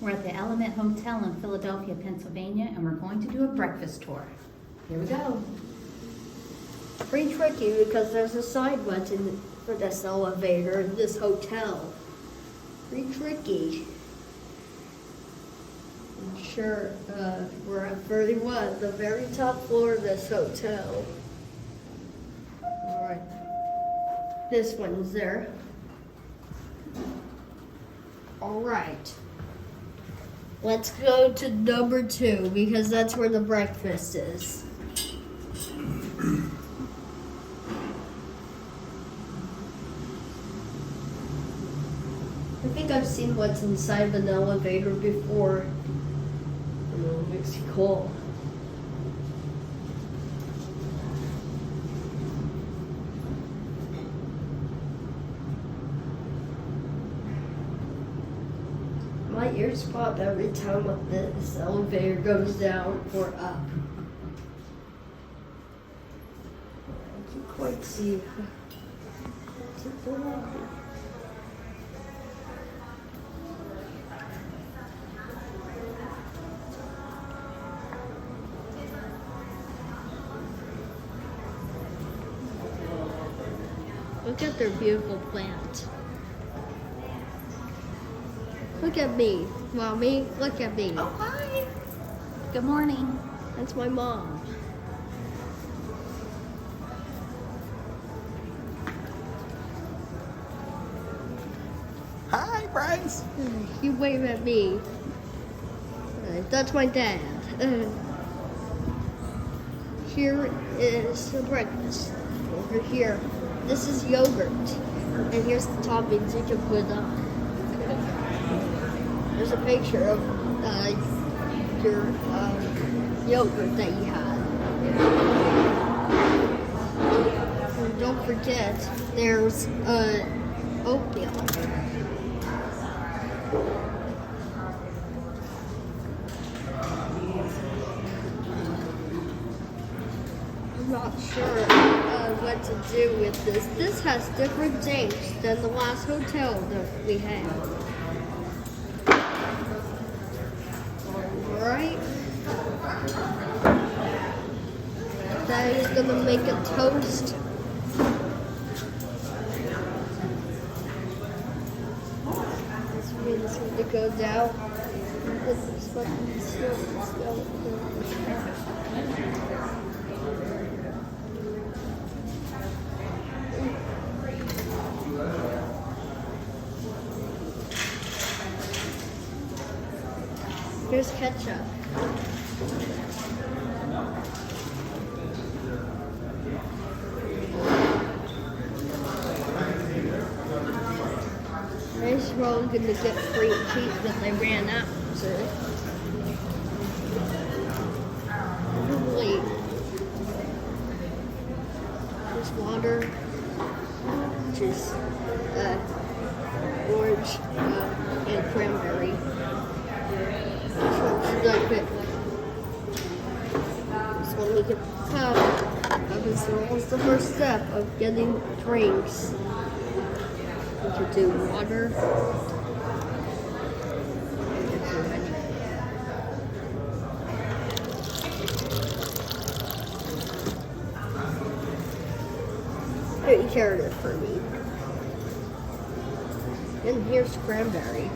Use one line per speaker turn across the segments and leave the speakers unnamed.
We're at the Element Hotel in Philadelphia, Pennsylvania, and we're going to do a breakfast tour. Here we go.
Pretty tricky because there's a side button for this elevator in this hotel. Pretty tricky. I'm sure we're at 31, the very top floor of this hotel. Alright. This one's there. Alright. Let's go to number 2 because that's where the breakfast is. I think I've seen what's inside an elevator before. It makes me cool. My ears pop every time this elevator goes down or up. I can't quite see. Look at their beautiful plant. Look at me, Mommy. Look at me.
Oh, hi. Good morning.
That's my mom.
Hi, friends.
You wave at me. That's my dad. Here is the breakfast. Over here. This is yogurt. And here's the toppings you can put on. There's a picture of your yogurt that you had. And don't forget, there's oatmeal. I'm not sure what to do with this. This has different things than the last hotel that we had. Alright. Daddy's gonna make a toast. This means to go down. This is fucking skeleton. Here's ketchup. They're probably gonna get free cheese, but they ran out. So wait. There's water, which is orange and cranberry. This one we can have. That is almost the first step of getting drinks. We could do water. Here, you carried it for me. And here's cranberry.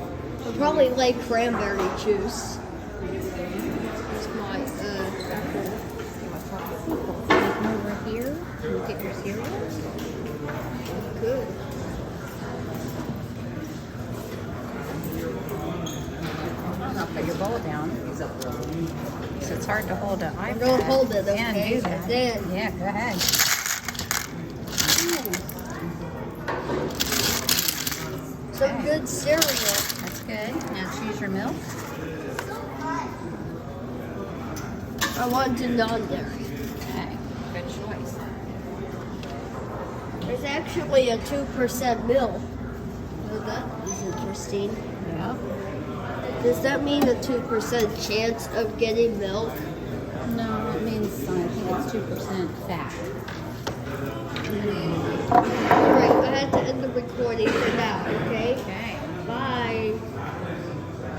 I'll probably like cranberry juice. It's my apple.
Over here, you get your cereal.
Good.
I'll put your bowl down. So it's hard to hold an iPad.
Don't hold it, okay?
Yeah, do that.
Then.
Yeah, go ahead.
Some good cereal.
That's good. Now choose your milk.
I want to non-dairy.
Okay, good choice.
There's actually a 2% milk. Oh, that is interesting.
Yeah.
Does that mean a 2% chance of getting milk?
No, it means I think it's 2% fat.
Alright, I had to end the recording for now, okay?
Okay.
Bye.